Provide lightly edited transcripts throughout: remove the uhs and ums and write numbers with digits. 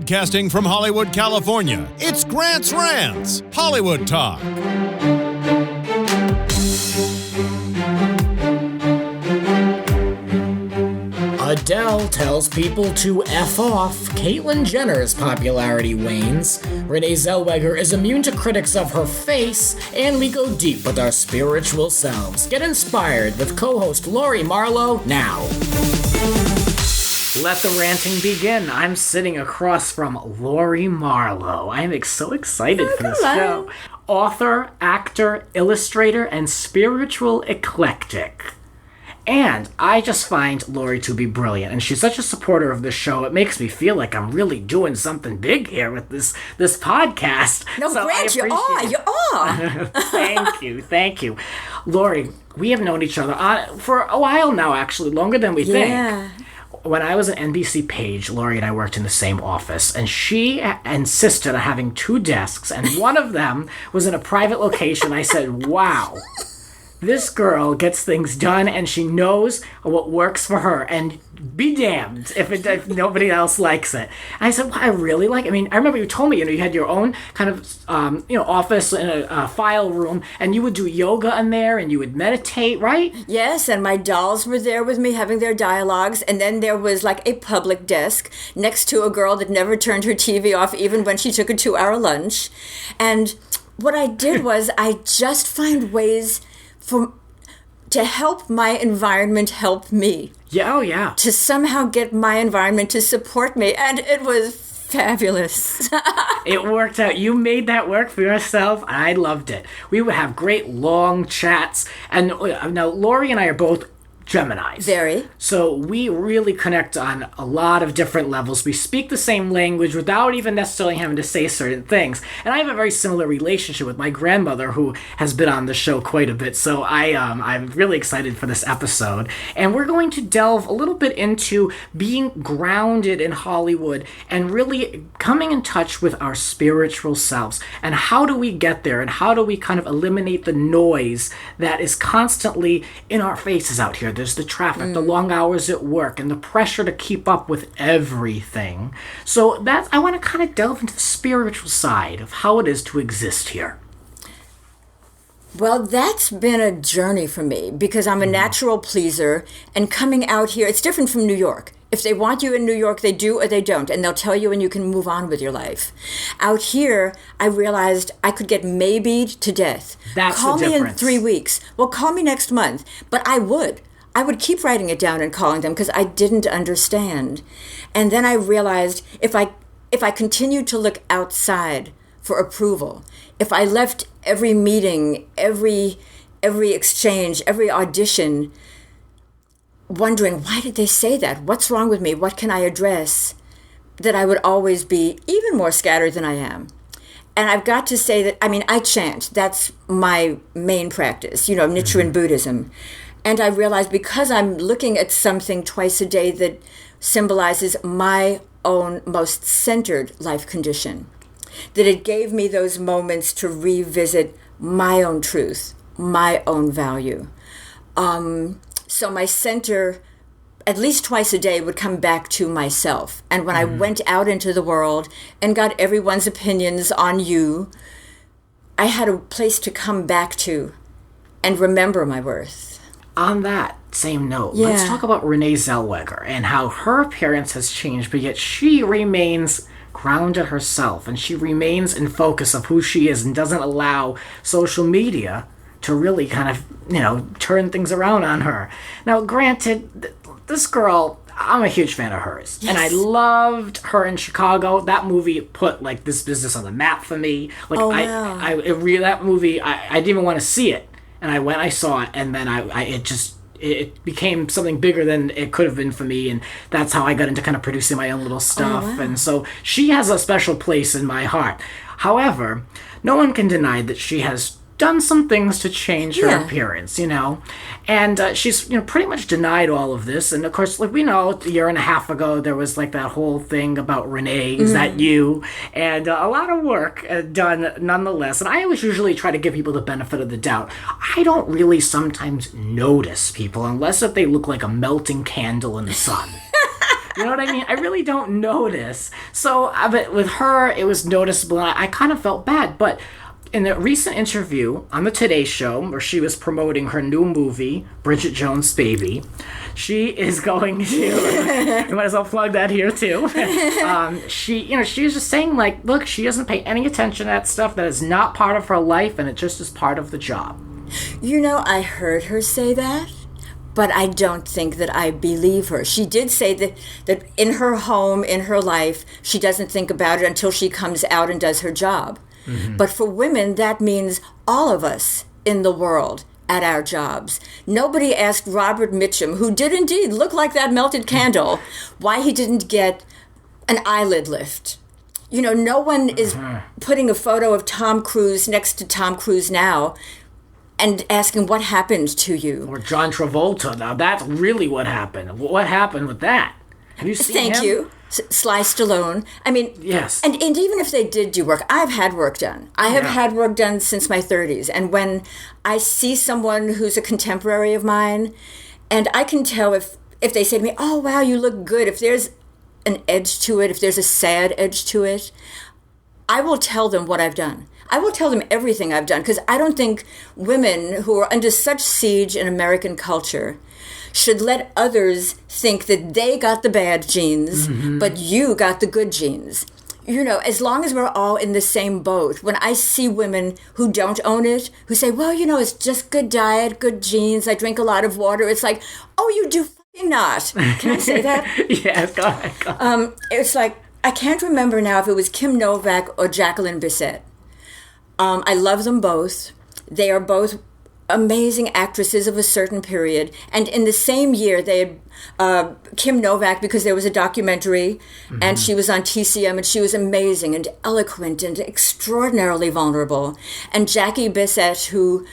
Broadcasting from Hollywood, California, it's Grant's Rants, Hollywood Talk. Adele tells people to F off, Caitlyn Jenner's popularity wanes, Rene Zellweger is immune to critics of her face, and we go deep with our spiritual selves. Get inspired with co-host Lorrie Marlow now. Let the ranting begin. I'm sitting across from Lorrie Marlow. I'm so excited for this show. Author, actor, illustrator, and spiritual eclectic. And I just find Lorrie to be brilliant, and she's such a supporter of this show. It makes me feel like I'm really doing something big here with this podcast. No, so Grant, you are. Thank you. Lorrie, we have known each other for a while now, actually, longer than we think. When I was at NBC Page, Lorrie and I worked in the same office, and she insisted on having two desks, and one of them was in a private location. I said, wow. This girl gets things done, and she knows what works for her, and be damned if nobody else likes it. And I said, well, I really like it. I mean, I remember you told me, you had your own kind of, office in a file room, and you would do yoga in there, and you would meditate, right? Yes, and my dolls were there with me having their dialogues, and then there was like a public desk next to a girl that never turned her TV off even when she took a 2-hour lunch. And what I did was I just find ways to help my environment help me. Yeah, oh yeah. To somehow get my environment to support me, and it was fabulous. It worked out. You made that work for yourself. I loved it. We would have great long chats, and now Lorrie and I are both Geminis. Very. So we really connect on a lot of different levels. We speak the same language without even necessarily having to say certain things. And I have a very similar relationship with my grandmother, who has been on the show quite a bit. So I'm really excited for this episode. And we're going to delve a little bit into being grounded in Hollywood and really coming in touch with our spiritual selves. And how do we get there? And how do we kind of eliminate the noise that is constantly in our faces out here? There's the traffic, the long hours at work, and the pressure to keep up with everything. So I want to kind of delve into the spiritual side of how it is to exist here. Well, that's been a journey for me because I'm a natural pleaser, and coming out here, it's different from New York. If they want you in New York, they do or they don't, and they'll tell you and you can move on with your life. Out here, I realized I could get maybe'd to death. That's call the me difference. in 3 weeks. Well, call me next month. But I would keep writing it down and calling them because I didn't understand. And then I realized if I continued to look outside for approval, if I left every meeting, every exchange, every audition, wondering, why did they say that? What's wrong with me? What can I address? That I would always be even more scattered than I am. And I've got to say that, I chant. That's my main practice, Nichiren Buddhism. And I realized because I'm looking at something twice a day that symbolizes my own most centered life condition, that it gave me those moments to revisit my own truth, my own value. So my center, at least twice a day, would come back to myself. And when I went out into the world and got everyone's opinions on you, I had a place to come back to and remember my worth. On that same note, let's talk about Rene Zellweger and how her appearance has changed, but yet she remains grounded herself, and she remains in focus of who she is and doesn't allow social media to really kind of, turn things around on her. Now, granted, this girl, I'm a huge fan of hers. Yes. And I loved her in Chicago. That movie put, this business on the map for me. That movie, I didn't even want to see it. And I saw it, and then it became something bigger than it could have been for me, and that's how I got into kind of producing my own little stuff. Oh, wow. And so she has a special place in my heart. However, no one can deny that she has done some things to change her appearance, and she's pretty much denied all of this. And of course, we know a year and a half ago there was that whole thing about Rene, is that you? And a lot of work done nonetheless. And I always usually try to give people the benefit of the doubt. I don't really sometimes notice people unless if they look like a melting candle in the sun. You know what I mean? I really don't notice. So, but with her, it was noticeable. And I kind of felt bad. But in a recent interview on the Today Show, where she was promoting her new movie, Bridget Jones' Baby, she is going to. You might as well plug that here too. She was just saying, like, look, she doesn't pay any attention to that stuff. That is not part of her life, and it just is part of the job. You know, I heard her say that, but I don't think that I believe her. She did say that in her home, in her life, she doesn't think about it until she comes out and does her job. Mm-hmm. But for women, that means all of us in the world at our jobs. Nobody asked Robert Mitchum, who did indeed look like that melted candle, why he didn't get an eyelid lift. You know, no one is putting a photo of Tom Cruise next to Tom Cruise now and asking what happened to you. Or John Travolta. Now, that's really what happened. What happened with that? Have you seen him? Thank you. Sly Stallone. I mean, yes. And even if they did do work, I've had work done. I have had work done since my 30s. And when I see someone who's a contemporary of mine, and I can tell if they say to me, oh, wow, you look good, if there's an edge to it, if there's a sad edge to it, I will tell them what I've done. I will tell them everything I've done, because I don't think women who are under such siege in American culture should let others think that they got the bad genes, but you got the good genes. You know, as long as we're all in the same boat, when I see women who don't own it, who say, well, you know, it's just good diet, good genes, I drink a lot of water, it's like, oh, you do fucking not. Can I say that? Yes, go ahead. It's like, I can't remember now if it was Kim Novak or Jacqueline Bisset. I love them both. They are both amazing actresses of a certain period. And in the same year, they had Kim Novak, because there was a documentary, and she was on TCM, and she was amazing and eloquent and extraordinarily vulnerable. And Jackie Bisset, who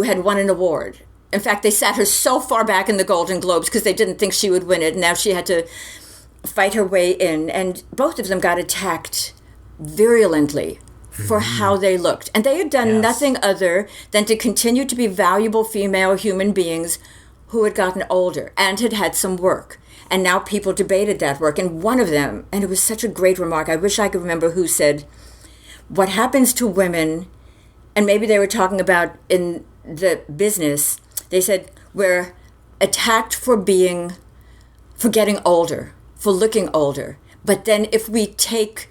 had won an award. In fact, they sat her so far back in the Golden Globes because they didn't think she would win it. And now she had to fight her way in. And both of them got attacked virulently for how they looked. And they had done nothing other than to continue to be valuable female human beings who had gotten older and had had some work. And now people debated that work. And one of them, and it was such a great remark, I wish I could remember who said, what happens to women, and maybe they were talking about in the business, they said, we're attacked for getting older, for looking older. But then if we take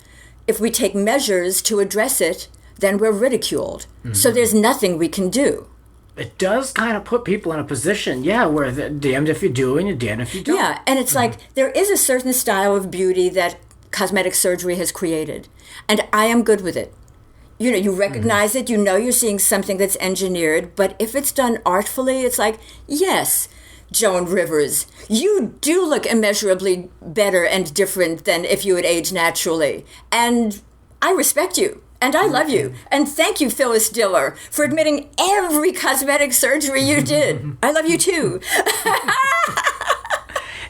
measures to address it, then we're ridiculed. So there's nothing we can do. It does kind of put people in a position, where they're damned if you do and you're damned if you don't. Yeah, and it's like there is a certain style of beauty that cosmetic surgery has created, and I am good with it. You know, you recognize it, you know you're seeing something that's engineered, but if it's done artfully, it's like, yes, Joan Rivers, you do look immeasurably better and different than if you had aged naturally. And I respect you. And I love you. And thank you, Phyllis Diller, for admitting every cosmetic surgery you did. I love you too.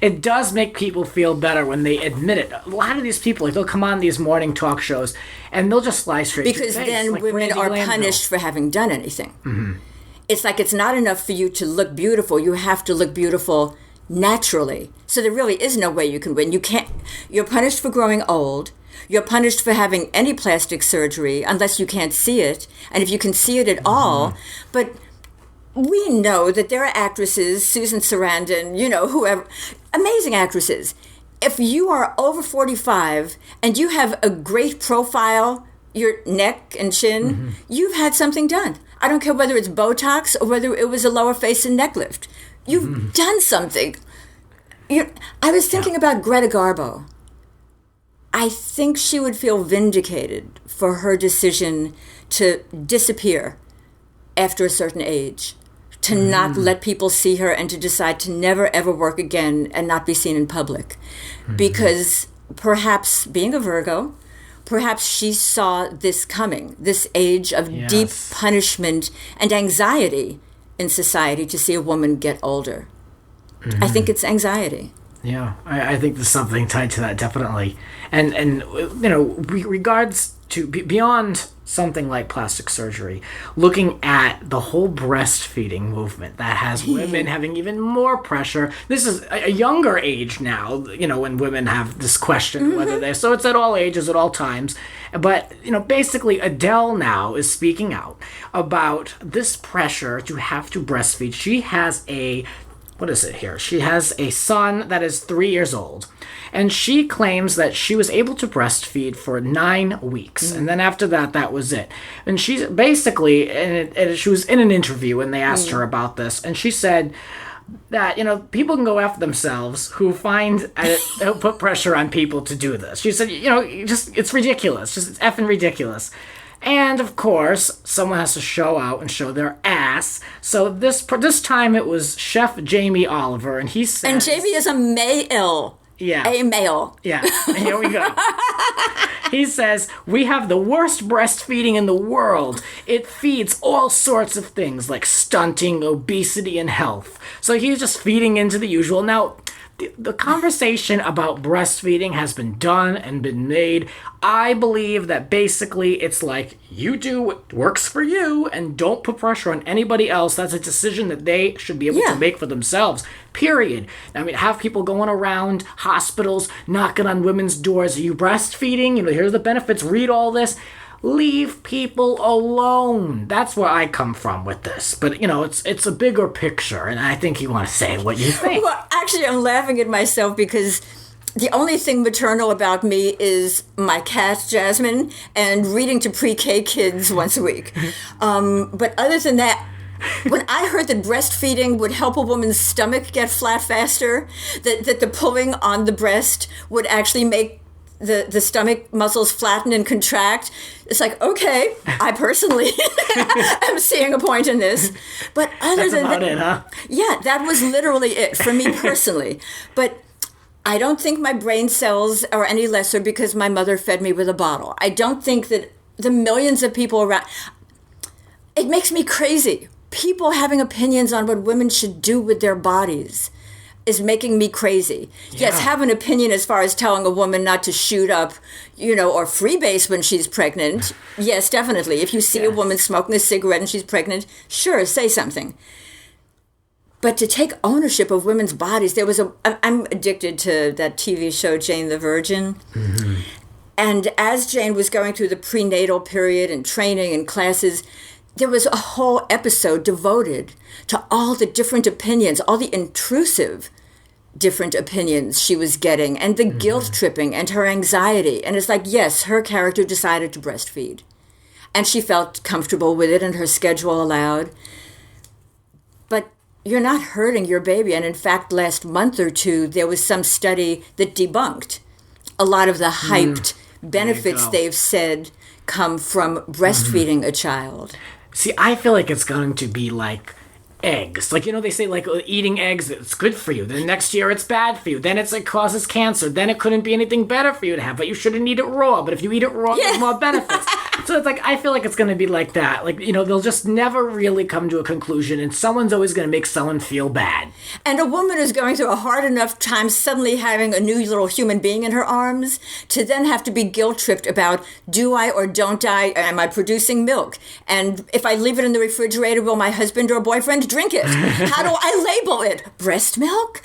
It does make people feel better when they admit it. A lot of these people, like, they'll come on these morning talk shows and they'll just lie straight because to your face. Then like women Randy are Glanville. punished for having done anything. It's like it's not enough for you to look beautiful. You have to look beautiful naturally. So there really is no way you can win. You're punished for growing old. You're punished for having any plastic surgery unless you can't see it. And if you can see it at all, but we know that there are actresses, Susan Sarandon, you know, whoever, amazing actresses. If you are over 45 and you have a great profile, your neck and chin, you've had something done. I don't care whether it's Botox or whether it was a lower face and neck lift. You've done something. I was thinking about Greta Garbo. I think she would feel vindicated for her decision to disappear after a certain age, to not let people see her, and to decide to never, ever work again and not be seen in public. Because perhaps, being a Virgo, perhaps she saw this coming, this age of deep punishment and anxiety in society to see a woman get older. I think it's anxiety. Yeah, I think there's something tied to that, definitely. And you know, regards to be beyond something like plastic surgery, looking at the whole breastfeeding movement that has women having even more pressure. This is a younger age now, when women have this question whether they, so it's at all ages, at all times. But, basically Adele now is speaking out about this pressure to have to breastfeed. She has she has a son that is 3 years old. And she claims that she was able to breastfeed for 9 weeks. And then after that, that was it. And she's basically, she was in an interview and they asked her about this. And she said that, people can go after themselves who who put pressure on people to do this. She said, it's ridiculous. It's effing ridiculous. And, of course, someone has to show out and show their ass. So this time it was Chef Jamie Oliver, and he said... And Jamie is a male. Yeah. A male. Yeah. Here we go. He says, "We have the worst breastfeeding in the world. It feeds all sorts of things like stunting, obesity, and health." So he's just feeding into the usual. Now, the conversation about breastfeeding has been done and been made. I believe that basically it's like, you do what works for you and don't put pressure on anybody else. That's a decision that they should be able to make for themselves, period. I mean, have people going around hospitals, knocking on women's doors. Are you breastfeeding? Here's the benefits. Read all this. Leave people alone. That's where I come from with this. But, it's a bigger picture, and I think you want to say what you think. Well, actually, I'm laughing at myself because the only thing maternal about me is my cat, Jasmine, and reading to pre-K kids once a week. But other than that, when I heard that breastfeeding would help a woman's stomach get flat faster, that the pulling on the breast would actually make the stomach muscles flatten and contract, it's like, okay, I personally am seeing a point in this. But other than that, huh? Yeah, that was literally it for me personally. But I don't think my brain cells are any lesser because my mother fed me with a bottle. I don't think that the millions of people around, it makes me crazy. People having opinions on what women should do with their bodies is making me crazy. Yeah. Yes, have an opinion as far as telling a woman not to shoot up, or freebase when she's pregnant. Yes, definitely. If you see a woman smoking a cigarette and she's pregnant, sure, say something. But to take ownership of women's bodies, I'm addicted to that TV show, Jane the Virgin. Mm-hmm. And as Jane was going through the prenatal period and training and classes, there was a whole episode devoted to all the different opinions, all the intrusive different opinions she was getting, and the guilt tripping and her anxiety. And it's like, yes, her character decided to breastfeed. And she felt comfortable with it and her schedule allowed. But you're not hurting your baby. And in fact, last month or two, there was some study that debunked a lot of the hyped benefits they've said come from breastfeeding a child. See, I feel like it's going to be like eggs. Like, they say, like, eating eggs, it's good for you. Then next year, it's bad for you. Then it causes cancer. Then it couldn't be anything better for you to have, but you shouldn't eat it raw. But if you eat it raw, there's more benefits. So it's like, I feel like it's going to be like that. Like, they'll just never really come to a conclusion, and someone's always going to make someone feel bad. And a woman is going through a hard enough time suddenly having a new little human being in her arms to then have to be guilt-tripped about, do I or don't I, am I producing milk? And if I leave it in the refrigerator, will my husband or boyfriend drink it? How do I label it? Breast milk?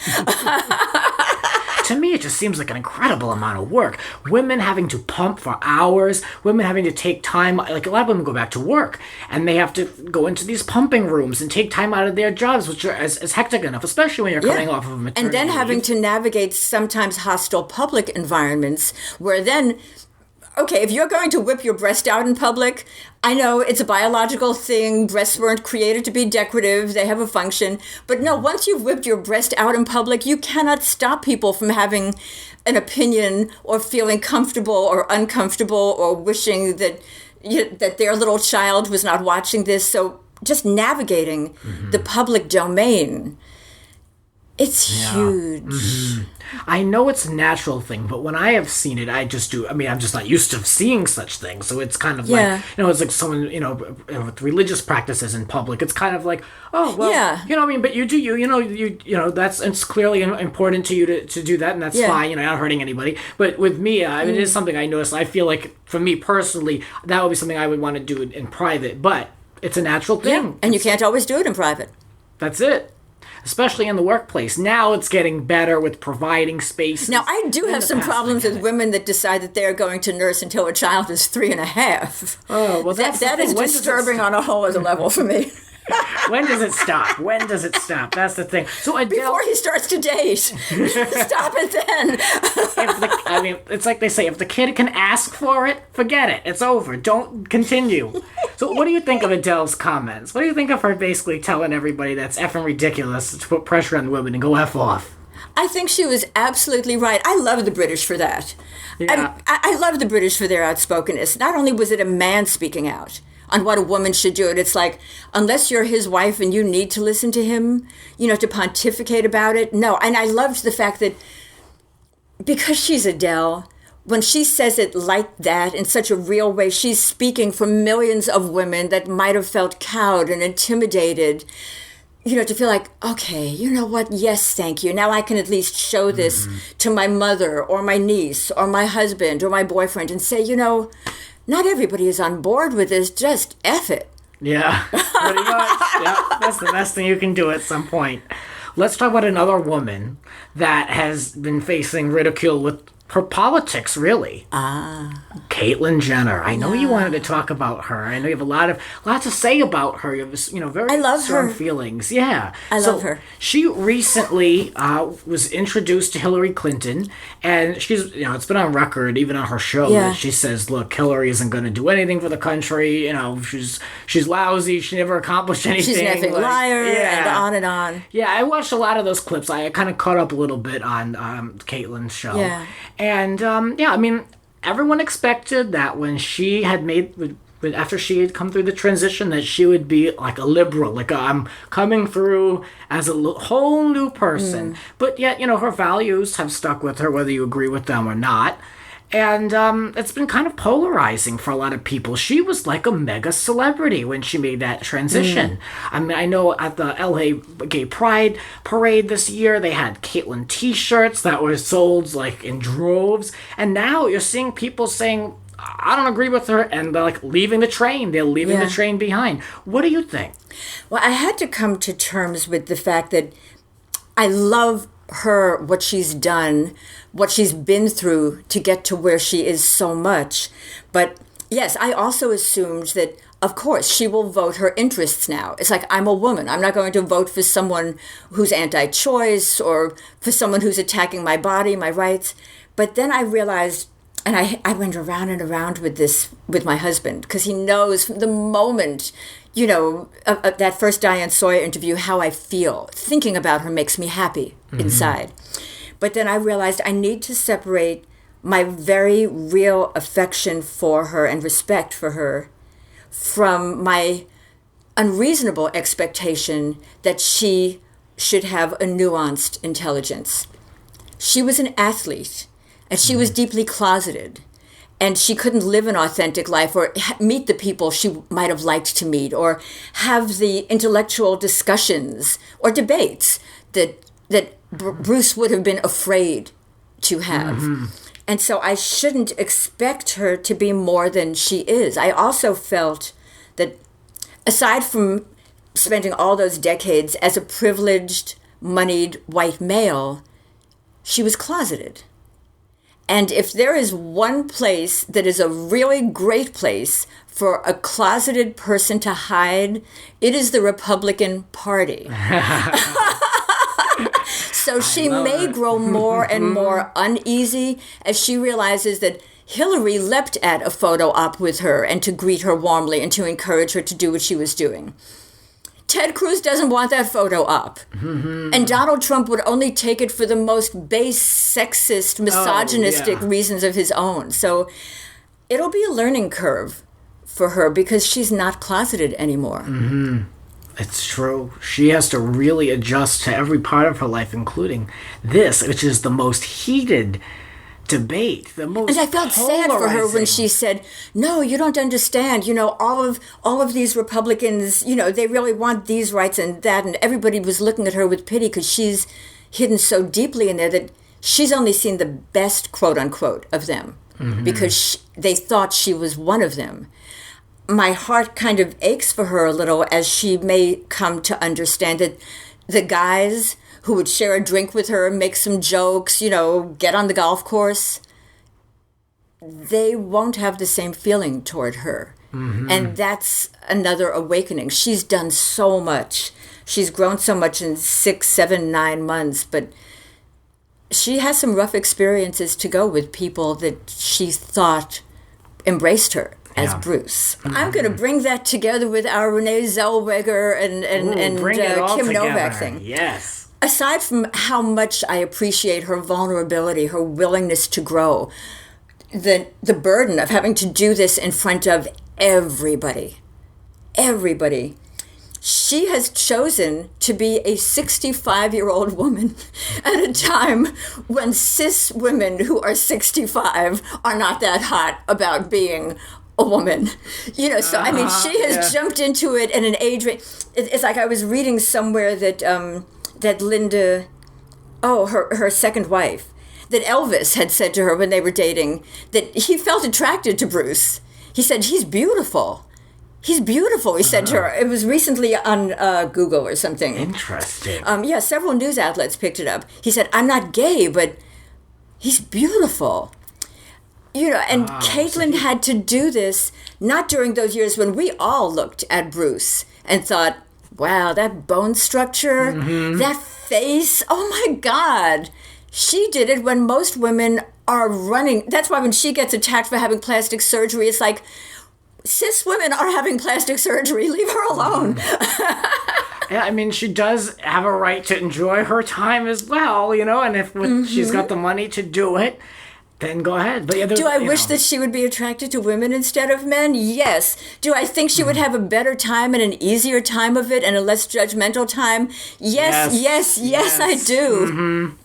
To me, it just seems like an incredible amount of work. Women having to pump for hours, women having to take time, like a lot of women go back to work, and they have to go into these pumping rooms and take time out of their jobs, which are as hectic enough, especially when you're coming off of a maternity And then having leave. to navigate sometimes hostile public environments where then, okay, if you're going to whip your breast out in public, I know it's a biological thing. Breasts weren't created to be decorative. They have a function. But no, once you've whipped your breast out in public, you cannot stop people from having an opinion or feeling comfortable or uncomfortable or wishing that that their little child was not watching this. So just navigating the public domain It's huge. Mm-hmm. I know it's a natural thing, but when I have seen it, I just do. I mean, I'm just not used to seeing such things. So it's kind of like, it's like someone, with religious practices in public. It's kind of like, oh, well, I mean, but you do it's clearly important to you to do that, and that's fine. You're not hurting anybody. But with me, I mean, it is something I notice. I feel like, for me personally, that would be something I would want to do in private. But it's a natural thing. Yeah, and you can't always do it in private. That's it. Especially in the workplace. Now it's getting better with providing space. Now, I do have some problems with women that decide that they're going to nurse until a child is 3.5. Oh, well, that is disturbing on a whole other level for me. When does it stop? When does it stop? That's the thing. So Adele, before he starts to date. Stop it then. It's like they say, if the kid can ask for it, forget it. It's over. Don't continue. So what do you think of Adele's comments? What do you think of her basically telling everybody that's effing ridiculous to put pressure on women and go F off? I think she was absolutely right. I love the British for that. Yeah. I love the British for their outspokenness. Not only was it a man speaking out on what a woman should do, it's like, unless you're his wife and you need to listen to him, to pontificate about it. No, and I loved the fact that because she's Adele, when she says it like that in such a real way, she's speaking for millions of women that might have felt cowed and intimidated, to feel like, okay, you know what? Yes, thank you. Now I can at least show this to my mother or my niece or my husband or my boyfriend and say, not everybody is on board with this. Just F it. Yeah, pretty much. Yeah, that's the best thing you can do at some point. Let's talk about another woman that has been facing ridicule with her politics, really. Caitlyn Jenner. I know you wanted to talk about her. I know you have a lot to say about her. You have, very I love strong her. feelings. Yeah. I love her. She recently was introduced to Hillary Clinton, and she's, it's been on record, even on her show, that she says, look, Hillary isn't going to do anything for the country. She's lousy. She never accomplished anything. She's an effing liar, and on and on. Yeah, I watched a lot of those clips. I kind of caught up a little bit on Caitlyn's show. Yeah. And, everyone expected that when she had after she had come through the transition, that she would be like a liberal, like I'm coming through as a whole new person. But yet, her values have stuck with her, whether you agree with them or not. And it's been kind of polarizing for a lot of people. She was like a mega celebrity when she made that transition. I mean, I know at the LA Gay Pride Parade this year, they had Caitlyn t-shirts that were sold like in droves. And now you're seeing people saying, I don't agree with her, and they're like leaving the train. They're leaving the train behind. What do you think? Well, I had to come to terms with the fact that I love her, what she's done, what she's been through to get to where she is so much. But yes, I also assumed that, of course, she will vote her interests now. It's like, I'm a woman. I'm not going to vote for someone who's anti-choice or for someone who's attacking my body, my rights. But then I realized, and I went around and around with this with my husband, because he knows from the moment, that first Diane Sawyer interview, how I feel. Thinking about her makes me happy inside. But then I realized I need to separate my very real affection for her and respect for her from my unreasonable expectation that she should have a nuanced intelligence. She was an athlete, and she was deeply closeted. And she couldn't live an authentic life or meet the people she might have liked to meet or have the intellectual discussions or debates that Bruce would have been afraid to have. And so I shouldn't expect her to be more than she is. I also felt that aside from spending all those decades as a privileged, moneyed white male, she was closeted. And if there is one place that is a really great place for a closeted person to hide, it is the Republican Party. So she may grow more and more uneasy as she realizes that Hillary leapt at a photo op with her and to greet her warmly and to encourage her to do what she was doing. Ted Cruz doesn't want that photo up. And Donald Trump would only take it for the most base, sexist, misogynistic reasons of his own. So it'll be a learning curve for her because she's not closeted anymore. It's true. She has to really adjust to every part of her life, including this, which is the most heated debate, the most And I felt sad for her when polarizing. she said, "No, you don't understand. All of these Republicans, they really want these rights and that." And everybody was looking at her with pity because she's hidden so deeply in there that she's only seen the best, quote unquote, of them because they thought she was one of them. My heart kind of aches for her a little as she may come to understand that the guys who would share a drink with her, make some jokes, get on the golf course, they won't have the same feeling toward her. And that's another awakening. She's done so much. She's grown so much in 6, 7, 9 months, but she has some rough experiences to go with people that she thought embraced her as Bruce. I'm going to bring that together with our Rene Zellweger and Bring it all Kim together. Novak thing. Yes. Aside from how much I appreciate her vulnerability, her willingness to grow, the burden of having to do this in front of everybody, she has chosen to be a 65-year-old woman at a time when cis women who are 65 are not that hot about being a woman. So I mean, she has jumped into it at an age. It's like I was reading somewhere that that Linda, her second wife, that Elvis had said to her when they were dating that he felt attracted to Bruce. He said, "He's beautiful. He's beautiful," he said to her. It was recently on Google or something. Interesting. Several news outlets picked it up. He said, "I'm not gay, but he's beautiful." And Caitlin had to do this not during those years when we all looked at Bruce and thought, wow, that bone structure, that face, oh my God. She did it when most women are running. That's why when she gets attacked for having plastic surgery, it's like, cis women are having plastic surgery. Leave her alone. Yeah, I mean, she does have a right to enjoy her time as well, and if she's got the money to do it, then go ahead. But do I wish that she would be attracted to women instead of men? Yes. Do I think she would have a better time and an easier time of it and a less judgmental time? Yes, I do.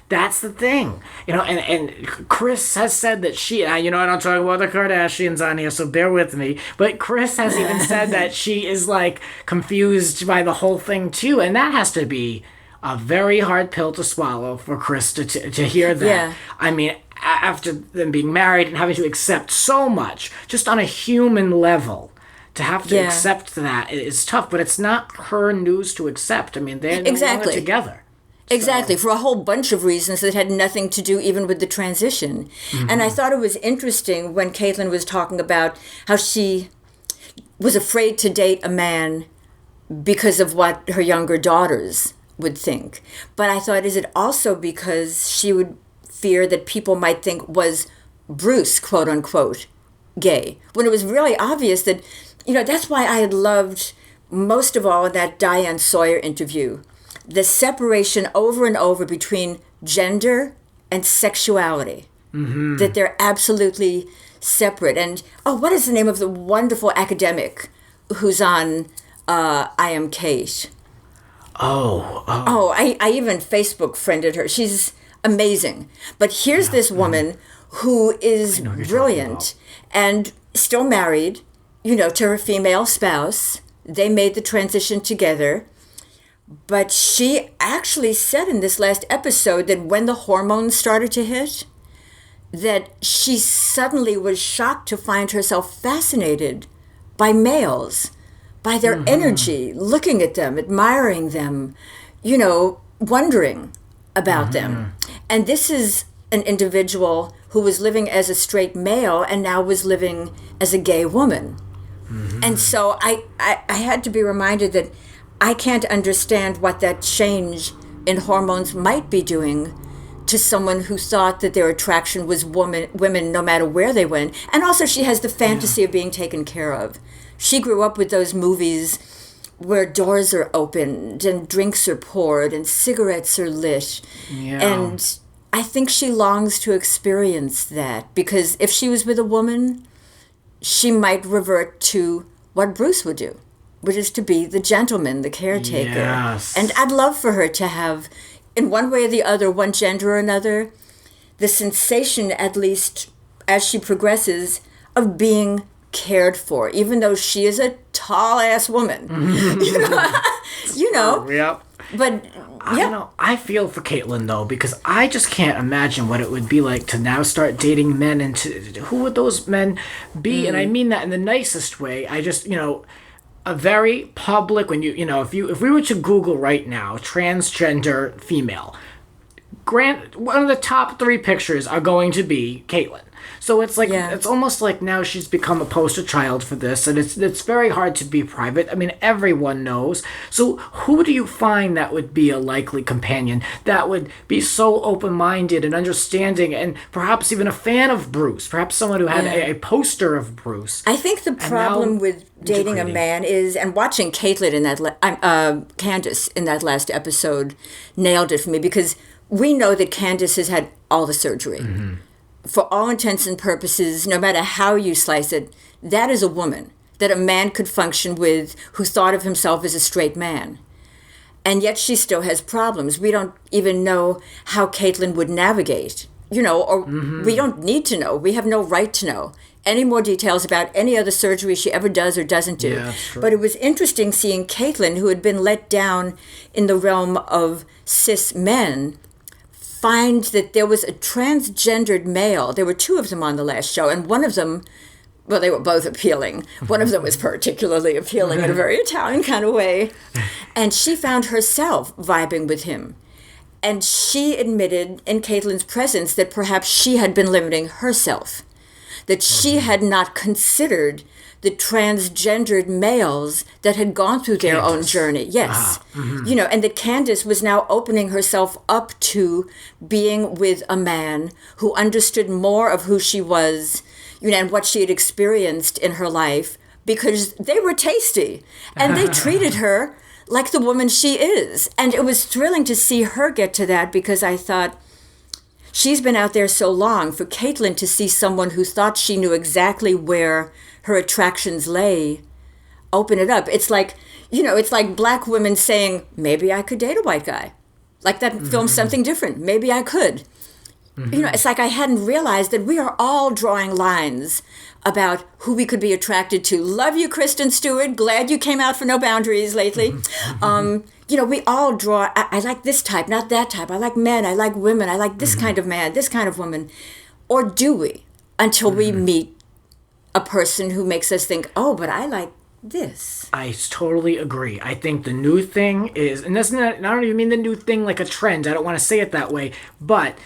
That's the thing, and Chris has said that I don't talk about the Kardashians on here, so bear with me, but Chris has even said that she is like confused by the whole thing too, and that has to be a very hard pill to swallow for Chris to hear that. Yeah. I mean, after them being married and having to accept so much, just on a human level, to have to accept that is tough, but it's not her news to accept. I mean, they're no longer together. Exactly, for a whole bunch of reasons that had nothing to do even with the transition. And I thought it was interesting when Caitlin was talking about how she was afraid to date a man because of what her younger daughters would think. But I thought, is it also because she would fear that people might think, was Bruce, quote unquote, gay? When it was really obvious that, that's why I had loved most of all in that Diane Sawyer interview, the separation over and over between gender and sexuality, that they're absolutely separate. And, what is the name of the wonderful academic who's on I Am Kate? I even Facebook friended her. She's amazing. But here's this woman who is brilliant and still married, to her female spouse. They made the transition together. But she actually said in this last episode that when the hormones started to hit, that she suddenly was shocked to find herself fascinated by males, by their energy, looking at them, admiring them, wondering about them. And this is an individual who was living as a straight male and now was living as a gay woman. And so I had to be reminded that I can't understand what that change in hormones might be doing to someone who thought that their attraction was women no matter where they went. And also she has the fantasy of being taken care of. She grew up with those movies where doors are opened and drinks are poured and cigarettes are lit. Yeah. And I think she longs to experience that because if she was with a woman, she might revert to what Bruce would do. which is to be the gentleman, the caretaker. Yes. And I'd love for her to have, in one way or the other, one gender or another, the sensation, at least as she progresses, of being cared for, even though she is a tall-ass woman. you know? Yep. But, yeah. I feel for Caitlyn, though, because I just can't imagine what it would be like to now start dating men, and who would those men be? And I mean that in the nicest way. I just, a very public, when if we were to Google right now, transgender female, one of the top 3 pictures are going to be Caitlyn. So it's like, It's almost like now she's become a poster child for this, and it's very hard to be private. I mean, everyone knows. So who do you find that would be a likely companion, that would be so open-minded and understanding, and perhaps even a fan of Bruce, perhaps someone who had a poster of Bruce? I think the problem with dating a man is, and watching Caitlyn in that, Candace in that last episode nailed it for me, because we know that Candace has had all the surgery. Mm-hmm. For all intents and purposes, no matter how you slice it, that is a woman that a man could function with who thought of himself as a straight man. And yet she still has problems. We don't even know how Caitlyn would navigate, or we don't need to know. We have no right to know any more details about any other surgery she ever does or doesn't do. Yeah, sure. But it was interesting seeing Caitlyn, who had been let down in the realm of cis men, find that there was a transgendered male. There were 2 of them on the last show, and one of them, well, they were both appealing. One of them was particularly appealing in a very Italian kind of way. And she found herself vibing with him. And she admitted in Caitlyn's presence that perhaps she had been limiting herself, that she had not considered the transgendered males that had gone through their own journey. Yes. And that Candace was now opening herself up to being with a man who understood more of who she was, and what she had experienced in her life, because they were tasty and they treated her like the woman she is. And it was thrilling to see her get to that, because I thought, she's been out there so long. For Caitlyn to see someone who thought she knew exactly where her attractions lay, open it up. It's like, it's like black women saying, maybe I could date a white guy. Like that film, Something Different. Maybe I could. It's like I hadn't realized that we are all drawing lines about who we could be attracted to. Love you, Kristen Stewart. Glad you came out for No Boundaries lately. We all draw, I like this type, not that type. I like men, I like women, I like this kind of man, this kind of woman. Or do we? Until we meet a person who makes us think, oh, but I like this. I totally agree. I think the new thing is, and that's not, I don't even mean the new thing like a trend. I don't want to say it that way, but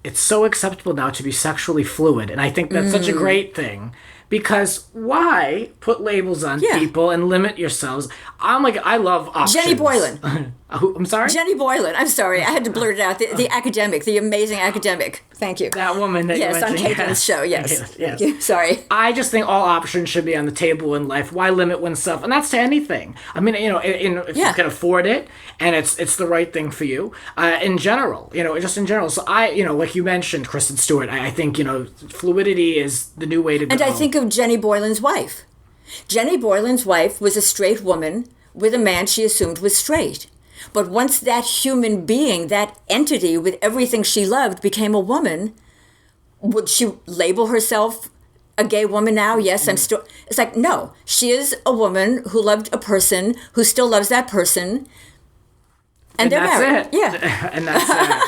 it's so acceptable now to be sexually fluid. And I think that's such a great thing, because why put labels on people and limit yourselves? I love options. Jenny Boylan. I'm sorry? Jenny Boylan. I'm sorry. I had to blurt it out. The academic, the amazing academic. Thank you. That woman that you mentioned. Yes, on Caitlin's show. Yes. Yes. Thank you. Sorry. I just think all options should be on the table in life. Why limit oneself? And that's to anything. I mean, if you can afford it and it's the right thing for you, in general, just in general. So like you mentioned, Kristen Stewart, I think, fluidity is the new way to go. And I think of Jenny Boylan's wife. Jenny Boylan's wife was a straight woman with a man she assumed was straight. But once that human being, that entity with everything she loved became a woman, would she label herself a gay woman now? Yes, I'm still... It's like, no. She is a woman who loved a person, who still loves that person. And they're married. It. Yeah. And that's it.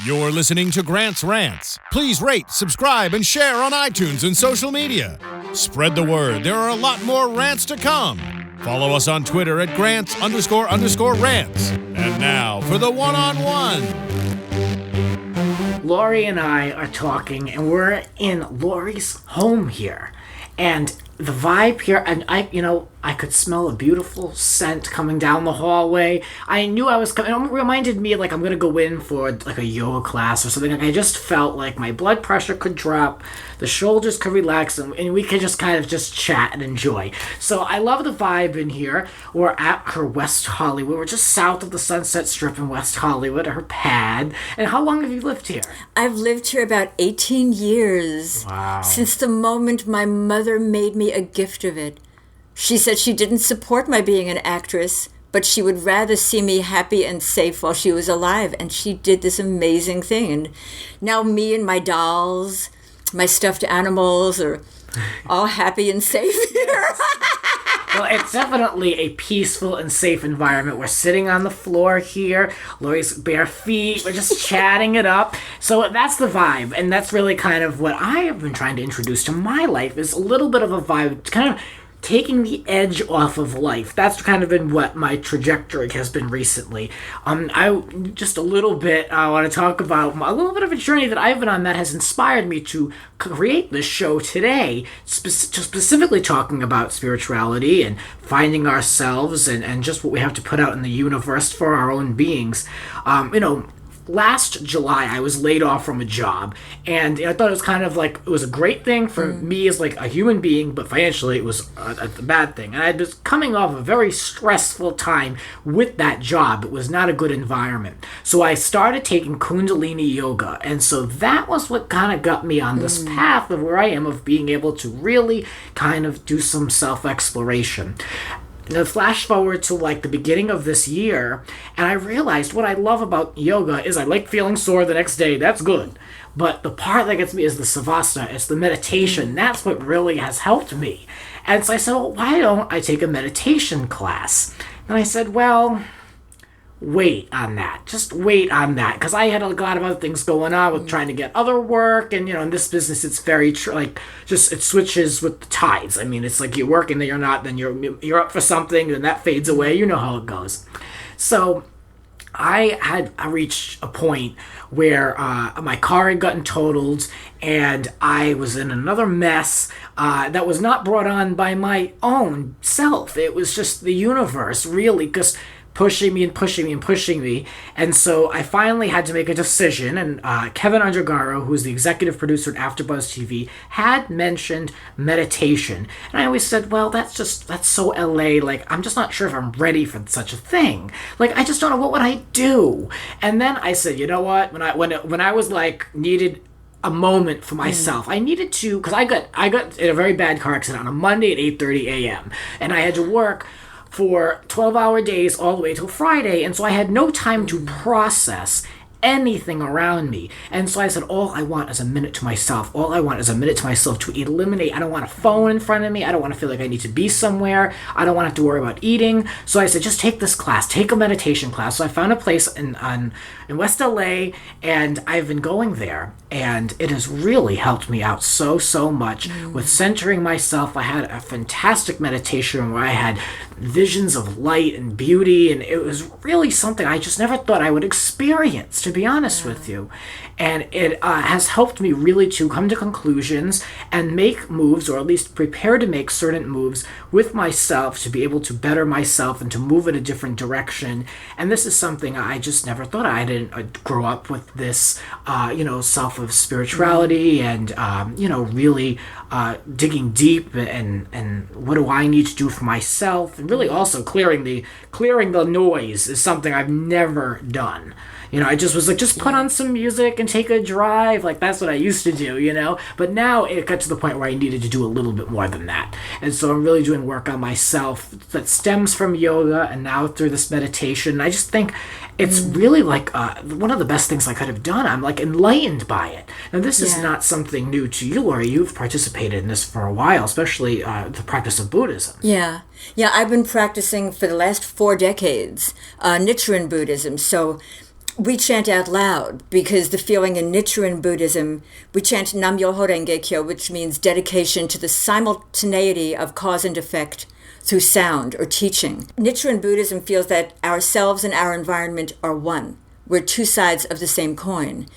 You're listening to Grant's Rants. Please rate, subscribe, and share on iTunes and social media. Spread the word. There are a lot more rants to come. Follow us on Twitter at Grants__rants. And now for the one-on-one. Lorrie and I are talking, and we're in Lorrie's home here. And the vibe here, and I could smell a beautiful scent coming down the hallway. I knew I was coming. It reminded me like I'm going to go in for like a yoga class or something. Like I just felt like my blood pressure could drop, the shoulders could relax, and we could just kind of just chat and enjoy. So I love the vibe in here. We're at her West Hollywood. We're just south of the Sunset Strip in West Hollywood, her pad. And how long have you lived here? I've lived here about 18 years. Wow. Since the moment my mother made me a gift of it. She said she didn't support my being an actress, but she would rather see me happy and safe while she was alive. And she did this amazing thing. And now me and my dolls, my stuffed animals are all happy and safe here. Well, it's definitely a peaceful and safe environment. We're sitting on the floor here, Lorrie's bare feet, we're just chatting it up. So that's the vibe, and that's really kind of what I have been trying to introduce to my life, is a little bit of a vibe, kind of taking the edge off of life. That's kind of been what my trajectory has been recently. I just a little bit, I want to talk about a little bit of a journey that I've been on that has inspired me to create this show today, specifically talking about spirituality and finding ourselves and just what we have to put out in the universe for our own beings. Last July, I was laid off from a job, and I thought it was kind of like, it was a great thing for me as like a human being, but financially it was a bad thing. And I was coming off a very stressful time with that job. It was not a good environment. So I started taking Kundalini yoga, and so that was what kind of got me on this path of where I am, of being able to really kind of do some self-exploration. Now, flash forward to like the beginning of this year, and I realized what I love about yoga is I like feeling sore the next day. That's good. But the part that gets me is the savasana. It's the meditation. That's what really has helped me. And so I said, well, why don't I take a meditation class? And I said, well, wait on that. Just wait on that. Because I had a lot of other things going on with trying to get other work. And, in this business, it's very, it switches with the tides. I mean, it's like you're working, then you're not, then you're up for something, then that fades away. You know how it goes. So I reached a point where my car had gotten totaled, and I was in another mess that was not brought on by my own self. It was just the universe, really, because pushing me and pushing me and pushing me. And so I finally had to make a decision, and Kevin Undergaro, who's the executive producer at AfterBuzz TV, had mentioned meditation. And I always said, well, that's so LA, like, I'm just not sure if I'm ready for such a thing. Like, I just don't know, what would I do? And then I said, you know what, when I was like, needed a moment for myself, I needed to, because I got in a very bad car accident on a Monday at 8:30 a.m. and I had to work for 12-hour days all the way till Friday, and so I had no time to process anything around me. And so I said, all I want is a minute to myself. All I want is a minute to myself to eliminate. I don't want a phone in front of me. I don't want to feel like I need to be somewhere. I don't want to have to worry about eating. So I said, just take this class. Take a meditation class. So I found a place in West LA, and I've been going there. And it has really helped me out so much with centering myself. I had a fantastic meditation where I had visions of light and beauty, and it was really something I just never thought I would experience, to be honest with you. And it has helped me really to come to conclusions and make moves, or at least prepare to make certain moves with myself to be able to better myself and to move in a different direction. And this is something I just never thought. I didn't grow up with this, self of spirituality and, really digging deep and what do I need to do for myself, and really also clearing the noise is something I've never done. I just was like, just put on some music and take a drive. Like, that's what I used to do, But now it got to the point where I needed to do a little bit more than that. And so I'm really doing work on myself that stems from yoga and now through this meditation. I just think it's really like one of the best things I could have done. I'm like enlightened by it. Now, this is not something new to you, Lorrie. You've participated in this for a while, especially the practice of Buddhism. Yeah, I've been practicing for the last 4 decades, Nichiren Buddhism. So we chant out loud, because the feeling in Nichiren Buddhism, we chant Nam-myoho Renge Kyo, which means dedication to the simultaneity of cause and effect through sound or teaching. Nichiren Buddhism feels that ourselves and our environment are one. We're two sides of the same coin.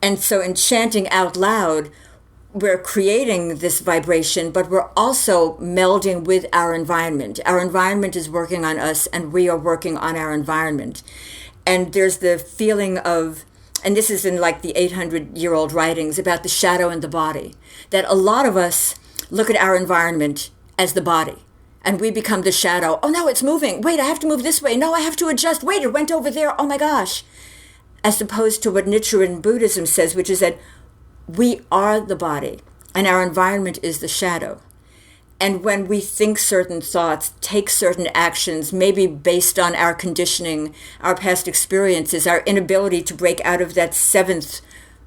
And so in chanting out loud, we're creating this vibration, but we're also melding with our environment. Our environment is working on us, and we are working on our environment. And there's the feeling of, and this is in like the 800-year-old writings about the shadow and the body, that a lot of us look at our environment as the body, and we become the shadow. Oh, no, it's moving. Wait, I have to move this way. No, I have to adjust. Wait, it went over there. Oh, my gosh. As opposed to what Nichiren Buddhism says, which is that we are the body, and our environment is the shadow. And when we think certain thoughts, take certain actions, maybe based on our conditioning, our past experiences, our inability to break out of that seventh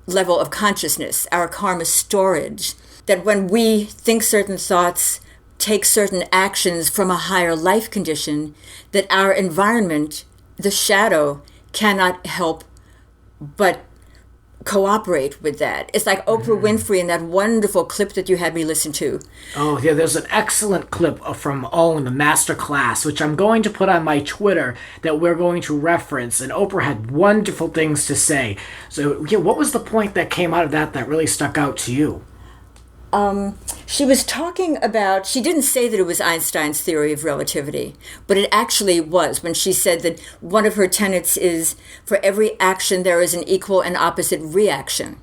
level of consciousness, our karma storage, that when we think certain thoughts, take certain actions from a higher life condition, that our environment, the shadow, cannot help but cooperate with that. It's like Oprah Winfrey in that wonderful clip that you had me listen to. Oh, yeah, there's an excellent clip from Owen, the master class, which I'm going to put on my Twitter that we're going to reference. And Oprah had wonderful things to say. So, yeah, what was the point that came out of that really stuck out to you? She was talking about, she didn't say that it was Einstein's theory of relativity, but it actually was when she said that one of her tenets is, for every action there is an equal and opposite reaction.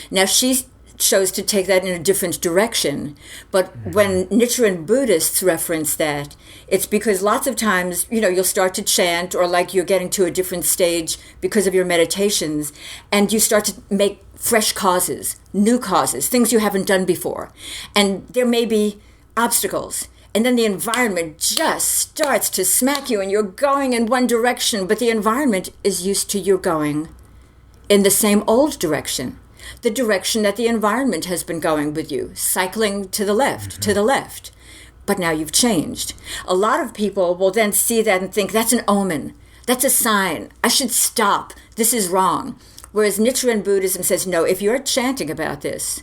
Now she chose to take that in a different direction, but when Nichiren Buddhists reference that, it's because lots of times, you'll start to chant, or like you're getting to a different stage because of your meditations, and you start to make fresh causes, new causes, things you haven't done before. And there may be obstacles. And then the environment just starts to smack you and you're going in one direction, but the environment is used to you going in the same old direction, the direction that the environment has been going with you, cycling to the left, to the left. But now you've changed. A lot of people will then see that and think, that's an omen. That's a sign. I should stop. This is wrong. Whereas Nichiren Buddhism says, no, if you're chanting about this,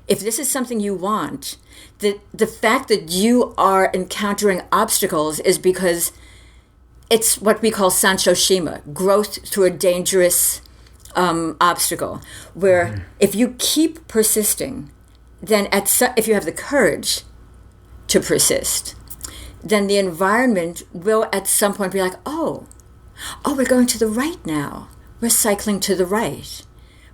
if this is something you want, the fact that you are encountering obstacles is because it's what we call Sancho-shima, growth through a dangerous obstacle, where if you keep persisting, then if you have the courage to persist, then the environment will at some point be like, oh, we're going to the right now. We're cycling to the right.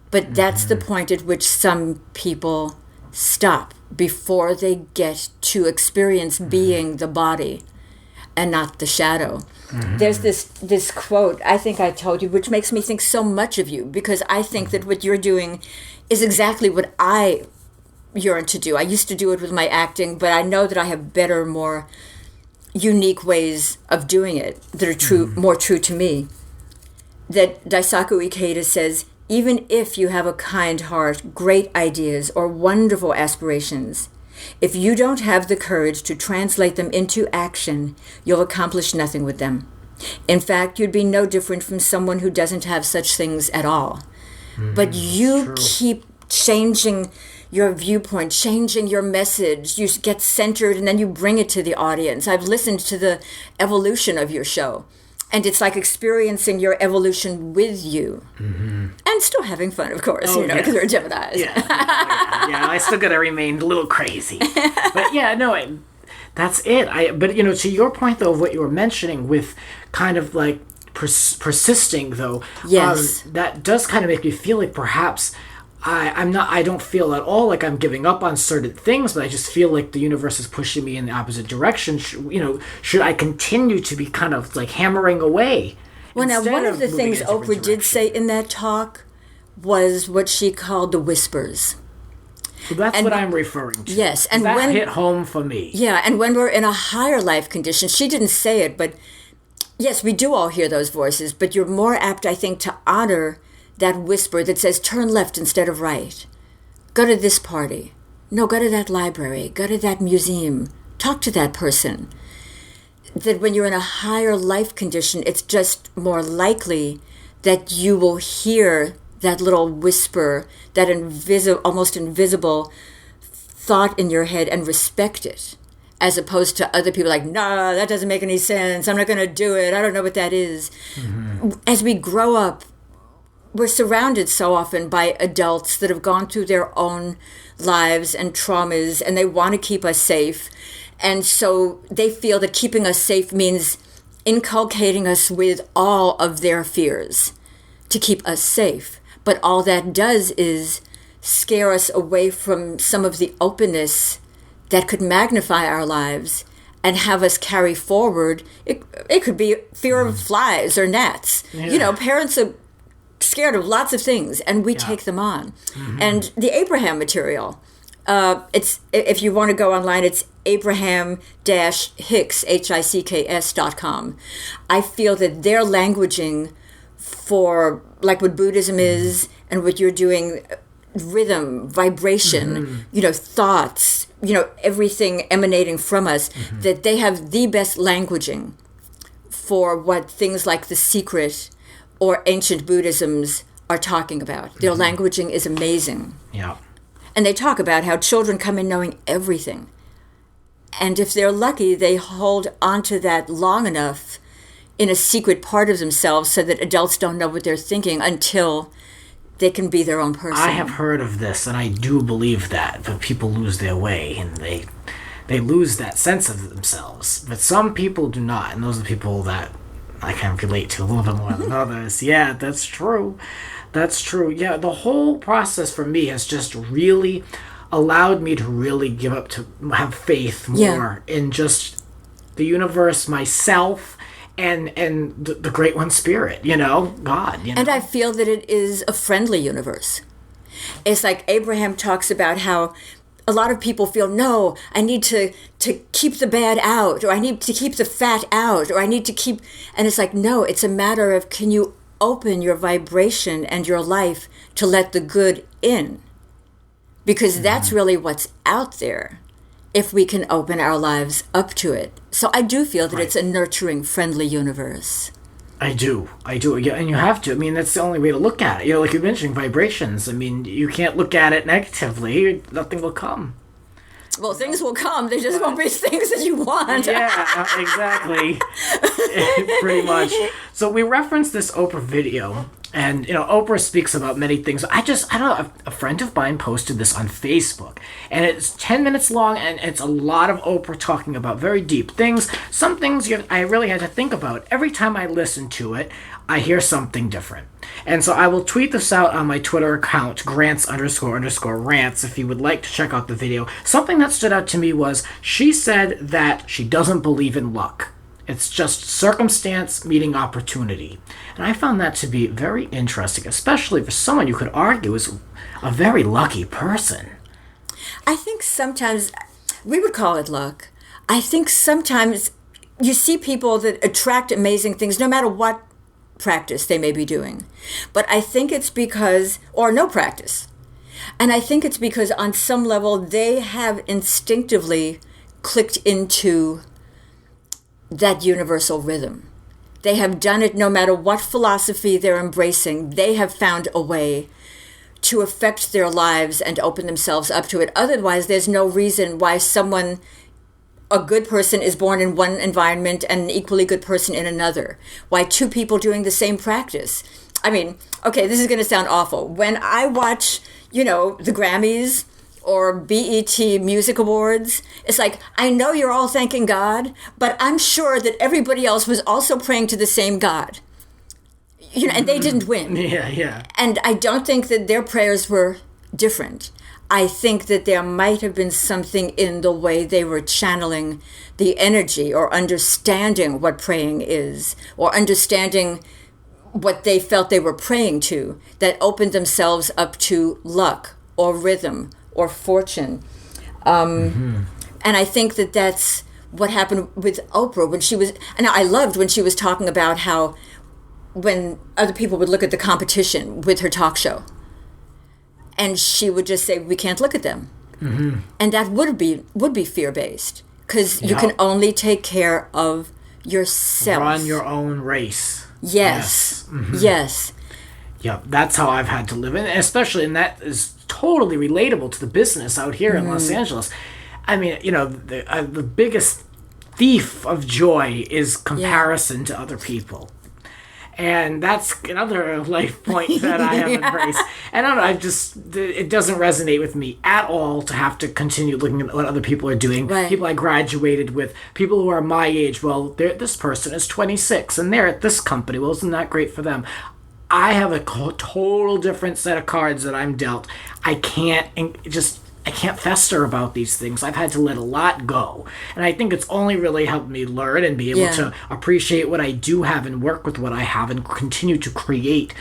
But that's the point at which some people stop before they get to experience being the body and not the shadow. There's this quote, I think I told you, which makes me think so much of you, because I think that what you're doing is exactly what I yearn to do. I used to do it with my acting, but I know that I have better, more unique ways of doing it that are true, more true to me. That Daisaku Ikeda says, even if you have a kind heart, great ideas, or wonderful aspirations, if you don't have the courage to translate them into action, you'll accomplish nothing with them. In fact, you'd be no different from someone who doesn't have such things at all. But you keep changing your viewpoint, changing your message. You get centered and then you bring it to the audience. I've listened to the evolution of your show. And it's like experiencing your evolution with you. And still having fun, of course, because we're Geminis. Yeah, I still got to remain a little crazy. But that's it. But, to your point, though, of what you were mentioning with kind of like persisting, though, yes, that does kind of make me feel like perhaps I don't feel at all like I'm giving up on certain things, but I just feel like the universe is pushing me in the opposite direction. Should I continue to be kind of like hammering away? Well, now, one of the things Oprah did say in that talk was what she called the whispers. So that's what I'm referring to. Yes. And that hit home for me. Yeah, and when we're in a higher life condition, she didn't say it, but yes, we do all hear those voices, but you're more apt, I think, to honor that whisper that says, turn left instead of right. Go to this party. No, go to that library. Go to that museum. Talk to that person. That when you're in a higher life condition, it's just more likely that you will hear that little whisper, that almost invisible thought in your head, and respect it, as opposed to other people like, nah, that doesn't make any sense. I'm not going to do it. I don't know what that is. As we grow up, we're surrounded so often by adults that have gone through their own lives and traumas, and they want to keep us safe. And so they feel that keeping us safe means inculcating us with all of their fears to keep us safe. But all that does is scare us away from some of the openness that could magnify our lives and have us carry forward. It could be fear of flies or gnats. Parents are scared of lots of things, and we take them on. And the Abraham material, it's, if you want to go online, it's Abraham-Hicks, HICKS.com. I feel that their languaging for like what Buddhism is and what you're doing, rhythm, vibration, thoughts, everything emanating from us, that they have the best languaging for what things like The Secret or ancient Buddhisms are talking about. Their languaging is amazing. Yeah. And they talk about how children come in knowing everything. And if they're lucky, they hold onto that long enough in a secret part of themselves so that adults don't know what they're thinking until they can be their own person. I have heard of this, and I do believe that people lose their way, and they lose that sense of themselves. But some people do not, and those are the people that I can relate to a little bit more than others. Yeah, that's true. That's true. Yeah, the whole process for me has just really allowed me to really give up, to have faith more in just the universe, myself, and the Great One Spirit, God. And I feel that it is a friendly universe. It's like Abraham talks about how a lot of people feel, no, I need to keep the bad out, or I need to keep the fat out, or I need to keep... And it's like, no, it's a matter of, can you open your vibration and your life to let the good in? Because that's really what's out there, if we can open our lives up to it. So I do feel that it's a nurturing, friendly universe. I do. Yeah, and you have to. I mean, that's the only way to look at it. Like you're mentioning vibrations. I mean, you can't look at it negatively. Nothing will come. Well, things will come. They just won't be things that you want. Yeah, exactly. Pretty much. So we referenced this Oprah video. And, Oprah speaks about many things. I don't know, a friend of mine posted this on Facebook. And it's 10 minutes long, and it's a lot of Oprah talking about very deep things. Some things I really had to think about. Every time I listen to it, I hear something different. And so I will tweet this out on my Twitter account, Grants__Rants, if you would like to check out the video. Something that stood out to me was she said that she doesn't believe in luck. It's just circumstance meeting opportunity. And I found that to be very interesting, especially for someone you could argue is a very lucky person. I think sometimes, we would call it luck. I think sometimes you see people that attract amazing things, no matter what practice they may be doing. But I think it's because, or no practice. And I think it's because on some level they have instinctively clicked into that universal rhythm. They have done it no matter what philosophy they're embracing. They have found a way to affect their lives and open themselves up to it. Otherwise, there's no reason why a good person is born in one environment and an equally good person in another. Why two people doing the same practice. I mean, okay, this is going to sound awful. When I watch, the Grammys or BET Music Awards, it's like, I know you're all thanking God, but I'm sure that everybody else was also praying to the same God. And they didn't win. Yeah. And I don't think that their prayers were different. I think that there might have been something in the way they were channeling the energy or understanding what praying is, or understanding what they felt they were praying to, that opened themselves up to luck or rhythm or fortune. And I think that that's what happened with Oprah when she was, and I loved when she was talking about how when other people would look at the competition with her talk show, and she would just say, we can't look at them. And that would be fear-based, because you can only take care of yourself. Run your own race. Yes. Yes. Yeah, that's how I've had to live, and especially, and that is totally relatable to the business out here in Los Angeles. I mean, the biggest thief of joy is comparison to other people. And that's another life point that I have embraced. And I don't know, it doesn't resonate with me at all to have to continue looking at what other people are doing. Right. People I graduated with, people who are my age. Well, this person is 26 and they're at this company. Well, isn't that great for them? I have a total different set of cards that I'm dealt. I can't fester about these things. I've had to let a lot go. And I think it's only really helped me learn and be able to appreciate what I do have and work with what I have and continue to create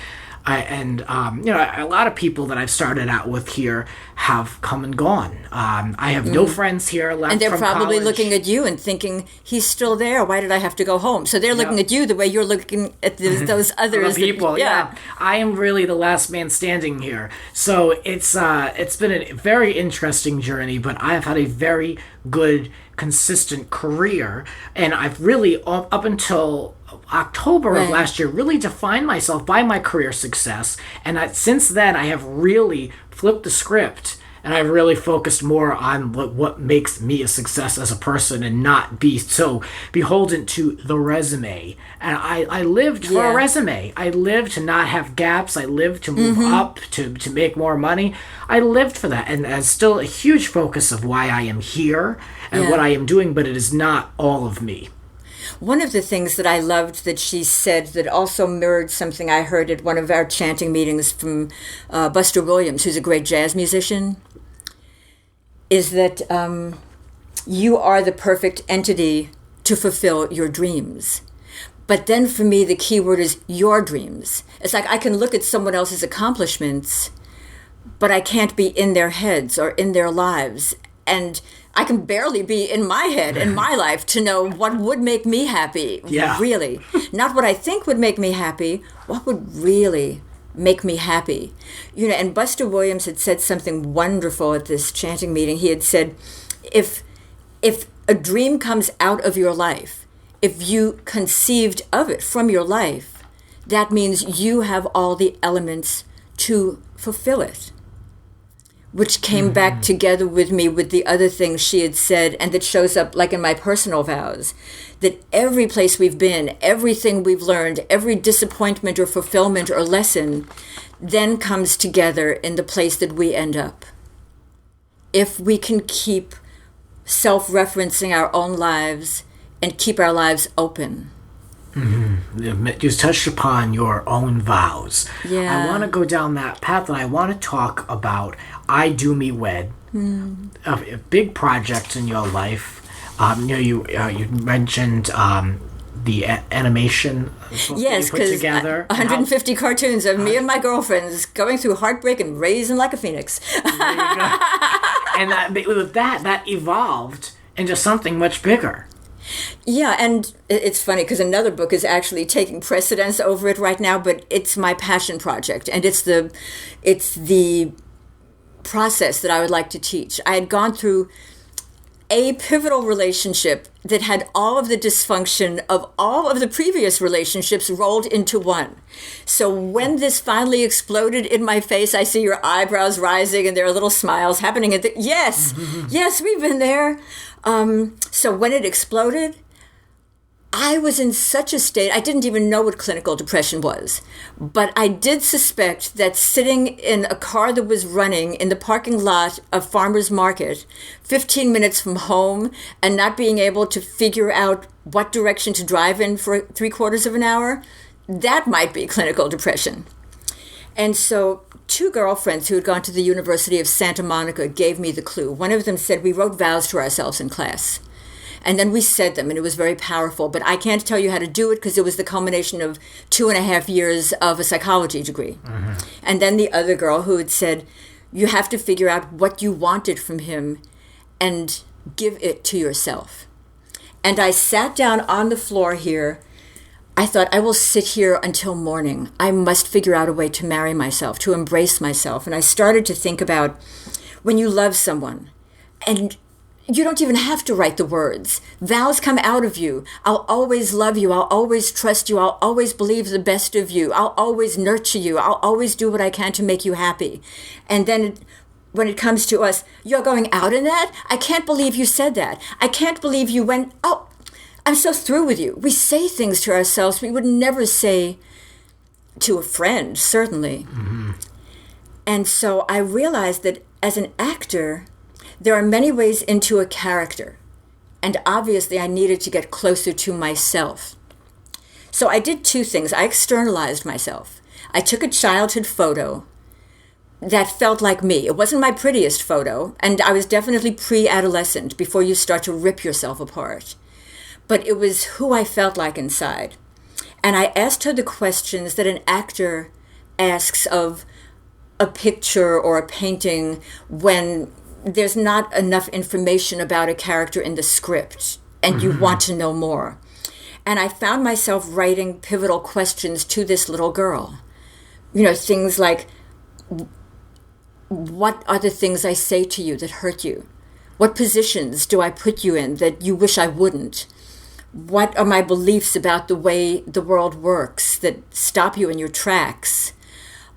A lot of people that I've started out with here have come and gone. I have no friends here left. And they're from probably college. looking at you and thinking, he's still there. Why did I have to go home? So they're looking at you the way you're looking at those others. The people, yeah. I am really the last man standing here. So it's been a very interesting journey, but I've had a very good, consistent career. And I've really, up until October of last year, really defined myself by my career success. And since then, I have really flipped the script. And I've really focused more on what makes me a success as a person and not be so beholden to the resume. And I lived for a resume. I lived to not have gaps. I lived to move up, to make more money. I lived for that. And that's still a huge focus of why I am here and what I am doing, but it is not all of me. One of the things that I loved that she said that also mirrored something I heard at one of our chanting meetings from Buster Williams, who's a great jazz musician, is that you are the perfect entity to fulfill your dreams. But then for me, the key word is your dreams. It's like I can look at someone else's accomplishments, but I can't be in their heads or in their lives. And I can barely be in my head, in my life, to know what would make me happy, really. Not what I think would make me happy, what would really make me happy. And Buster Williams had said something wonderful at this chanting meeting. He had said, if a dream comes out of your life, if you conceived of it from your life, that means you have all the elements to fulfill it. Which came back together with me with the other things she had said, and that shows up like in my personal vows, that every place we've been, everything we've learned, every disappointment or fulfillment or lesson then comes together in the place that we end up. If we can keep self-referencing our own lives and keep our lives open. You touched upon your own vows. Yeah. I want to go down that path, and I want to talk about I Do Me Wed, a big project in your life. You mentioned the animation. Yes, because 150 cartoons of me and my girlfriends going through heartbreak and raising like a phoenix. There you go. And that evolved into something much bigger. Yeah, and it's funny because another book is actually taking precedence over it right now, but it's my passion project, and it's the process that I would like to teach. I had gone through a pivotal relationship that had all of the dysfunction of all of the previous relationships rolled into one. So when this finally exploded in my face, I see your eyebrows rising and there are little smiles happening. Yes, we've been there. So when it exploded, I was in such a state, I didn't even know what clinical depression was. But I did suspect that sitting in a car that was running in the parking lot of Farmer's Market, 15 minutes from home, and not being able to figure out what direction to drive in for 3/4 of an hour, that might be clinical depression. And so 2 girlfriends who had gone to the University of Santa Monica gave me the clue. One of them said, we wrote vows to ourselves in class. And then we said them, and it was very powerful. But I can't tell you how to do it because it was the culmination of 2.5 years of a psychology degree. And then the other girl who had said, you have to figure out what you wanted from him and give it to yourself. And I sat down on the floor here. I thought, I will sit here until morning. I must figure out a way to marry myself, to embrace myself. And I started to think about when you love someone, and you don't even have to write the words. Vows come out of you. I'll always love you. I'll always trust you. I'll always believe the best of you. I'll always nurture you. I'll always do what I can to make you happy. And then when it comes to us, you're going out in that? I can't believe you said that. I can't believe you went, I'm so through with you. We say things to ourselves we would never say to a friend, certainly. And so I realized that as an actor, there are many ways into a character. And obviously I needed to get closer to myself. So I did 2 things. I externalized myself. I took a childhood photo that felt like me. It wasn't my prettiest photo, and I was definitely pre-adolescent before you start to rip yourself apart. But it was who I felt like inside. And I asked her the questions that an actor asks of a picture or a painting when there's not enough information about a character in the script and you want to know more. And I found myself writing pivotal questions to this little girl. You know, things like, what are the things I say to you that hurt you? What positions do I put you in that you wish I wouldn't? What are my beliefs about the way the world works that stop you in your tracks?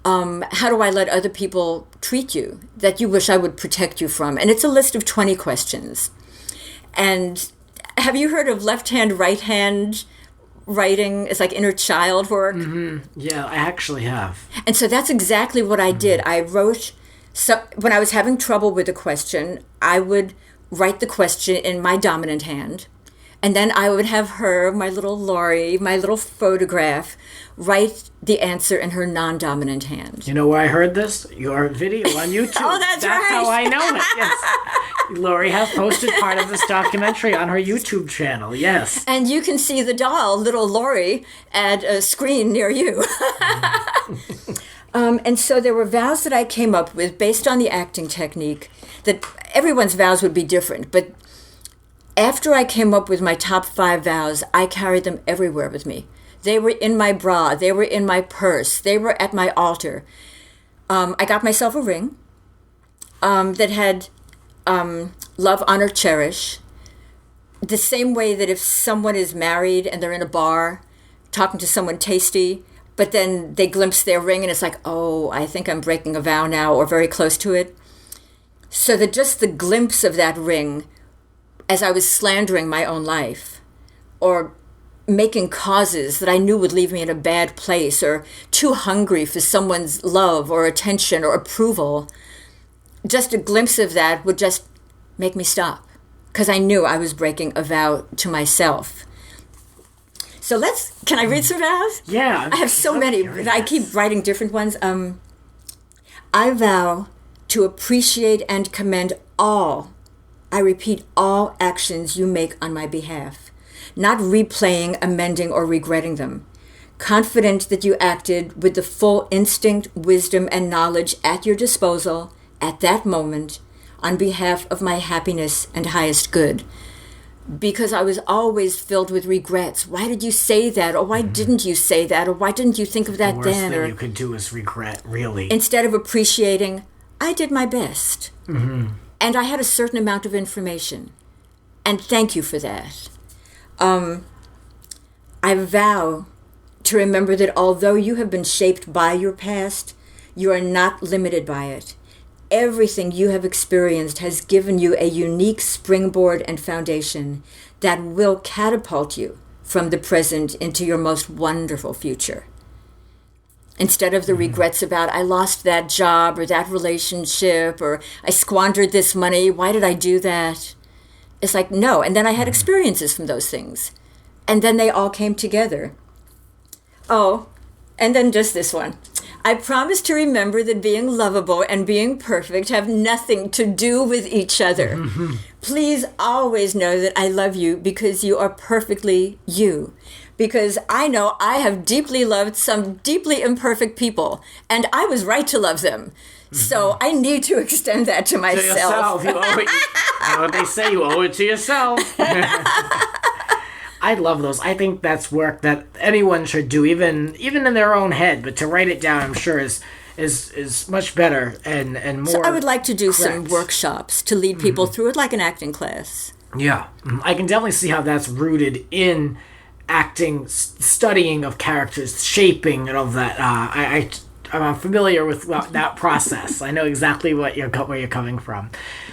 How do I let other people treat you that you wish I would protect you from? And it's a list of 20 questions. And have you heard of left-hand, right-hand writing? It's like inner child work. Yeah, I actually have. And so that's exactly what I did. I wrote, so when I was having trouble with a question, I would write the question in my dominant hand. And then I would have her, my little Lorrie, my little photograph, write the answer in her non-dominant hand. You know where I heard this? Your video on YouTube. Oh, that's right. That's how I know it, yes. Lorrie has posted part of this documentary on her YouTube channel, yes. And you can see the doll, little Lorrie, at a screen near you. And so there were vows that I came up with based on the acting technique, that everyone's vows would be different, but after I came up with my top 5 vows, I carried them everywhere with me. They were in my bra. They were in my purse. They were at my altar. I got myself a ring that had love, honor, cherish. The same way that if someone is married and they're in a bar talking to someone tasty, but then they glimpse their ring and it's like, oh, I think I'm breaking a vow now, or very close to it. So that just the glimpse of that ring, as I was slandering my own life, or making causes that I knew would leave me in a bad place, or too hungry for someone's love or attention or approval, just a glimpse of that would just make me stop, because I knew I was breaking a vow to myself. So can I read some vows? Yeah. I have so many, but I keep writing different ones. I vow to appreciate and commend all, I repeat, all actions you make on my behalf, not replaying, amending, or regretting them. Confident that you acted with the full instinct, wisdom, and knowledge at your disposal at that moment on behalf of my happiness and highest good. Because I was always filled with regrets. Why did you say that? Or why didn't you say that? Or why didn't you think of that The worst then? thing you could do is regret, really. Instead of appreciating, I did my best. And I had a certain amount of information. And thank you for that. I vow to remember that although you have been shaped by your past, you are not limited by it. Everything you have experienced has given you a unique springboard and foundation that will catapult you from the present into your most wonderful future. Instead of the regrets about, I lost that job or that relationship, or I squandered this money, why did I do that? It's like, no. And then I had experiences from those things. And then they all came together. Oh, and then just this one. I promise to remember that being lovable and being perfect have nothing to do with each other. Please always know that I love you because you are perfectly you. Because I know I have deeply loved some deeply imperfect people, and I was right to love them. So I need to extend that to myself. To yourself. You owe it. You know what they say, you owe it to yourself. I love those. I think that's work that anyone should do, even in their own head. But to write it down, I'm sure is much better and more. So I would like to do correct. some workshops to lead people through it, like an acting class. Yeah, I can definitely see how that's rooted in acting, studying of characters, shaping, and all that. I'm familiar with that process. I know exactly where you're coming from.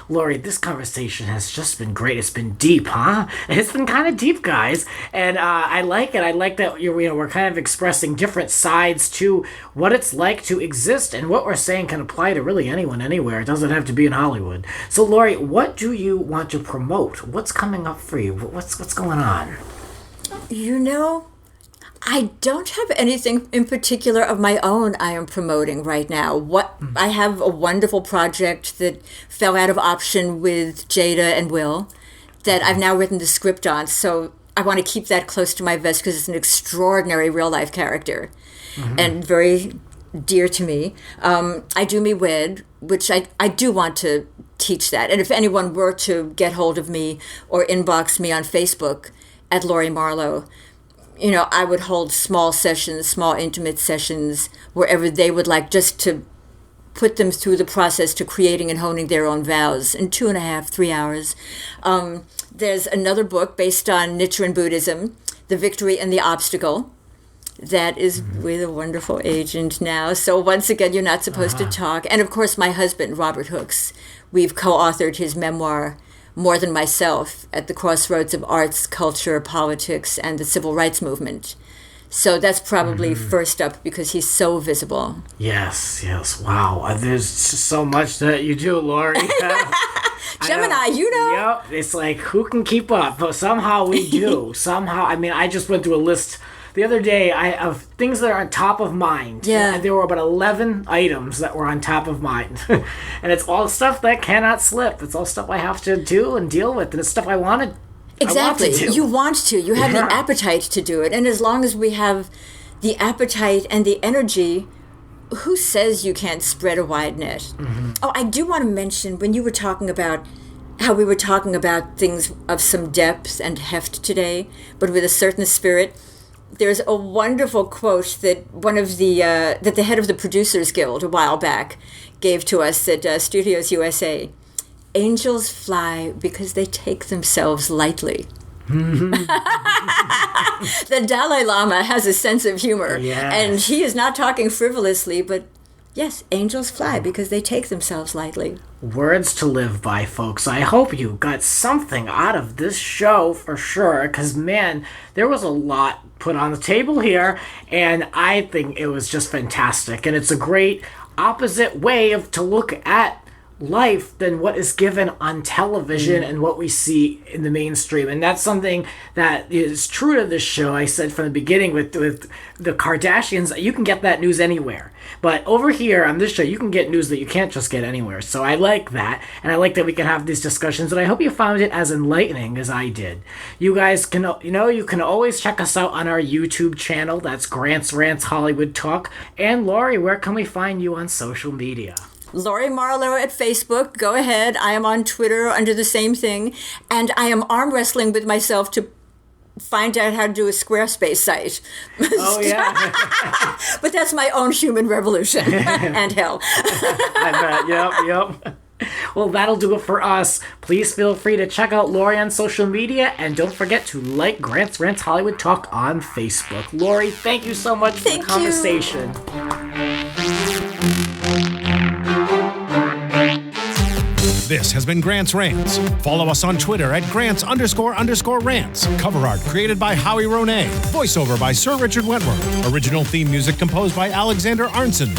Lorrie, this conversation has just been great. It's been deep, huh? It's been kind of deep, guys. And I like it. I like that we're kind of expressing different sides to what it's like to exist, and what we're saying can apply to really anyone, anywhere. It doesn't have to be in Hollywood. So, Lorrie, what do you want to promote? What's coming up for you? What's going on? You know, I don't have anything in particular of my own I am promoting right now. I have a wonderful project that fell out of option with Jada and Will that I've now written the script on. So I want to keep that close to my vest because it's an extraordinary real life character and very dear to me. I Do Me Wed, which I do want to teach that. And if anyone were to get hold of me or inbox me on Facebook at Lorrie Marlow, I would hold small sessions, small intimate sessions, wherever they would like, just to put them through the process to creating and honing their own vows in 2.5, 3 hours. There's another book based on Nichiren Buddhism, The Victory and the Obstacle. That is with a wonderful agent now. So once again, you're not supposed to talk. And of course, my husband, Robert Hooks, we've co-authored his memoir, More Than Myself, at the crossroads of arts, culture, politics, and the civil rights movement. So that's probably first up because he's so visible. Yes. Wow. There's so much that you do, Lorrie. Gemini, Yep. It's like, who can keep up? But somehow we do. I just went through a list the other day of things that are on top of mind. Yeah. And there were about 11 items that were on top of mind. And it's all stuff that cannot slip. It's all stuff I have to do and deal with. And it's stuff I want to Exactly. You want to. You have Yeah. the appetite to do it. And as long as we have the appetite and the energy, who says you can't spread a wide net? Oh, I do want to mention, when you were talking about how we were talking about things of some depth and heft today, but with a certain spirit, there's a wonderful quote that that the head of the Producers Guild a while back gave to us at Studios USA. Angels fly because they take themselves lightly. The Dalai Lama has a sense of humor, and he is not talking frivolously, but yes, angels fly because they take themselves lightly. Words to live by, folks. I hope you got something out of this show for sure, because, man, there was a lot put on the table here, and I think it was just fantastic. And it's a great opposite way to look at life than what is given on television and what we see in the mainstream. And that's something that is true to this show. I said from the beginning with the Kardashians, you can get that news anywhere. But over here on this show, you can get news that you can't just get anywhere. So I like that. And I like that we can have these discussions. And I hope you found it as enlightening as I did. You guys can, you can always check us out on our YouTube channel. That's Grants Rants Hollywood Talk. And Lorrie, where can we find you on social media? Lorrie Marlow at Facebook. Go ahead. I am on Twitter under the same thing. And I am arm wrestling with myself to find out how to do a Squarespace site. Oh, yeah. But that's my own human revolution and hell. I bet. Yep. Well, that'll do it for us. Please feel free to check out Lorrie on social media, and don't forget to like Grants Rants Hollywood Talk on Facebook. Lorrie, thank you so much for the conversation. This has been Grants Rants. Follow us on Twitter at Grants__Rants. Cover art created by Howie Rene. Voiceover by Sir Richard Wentworth. Original theme music composed by Alexander Arnson.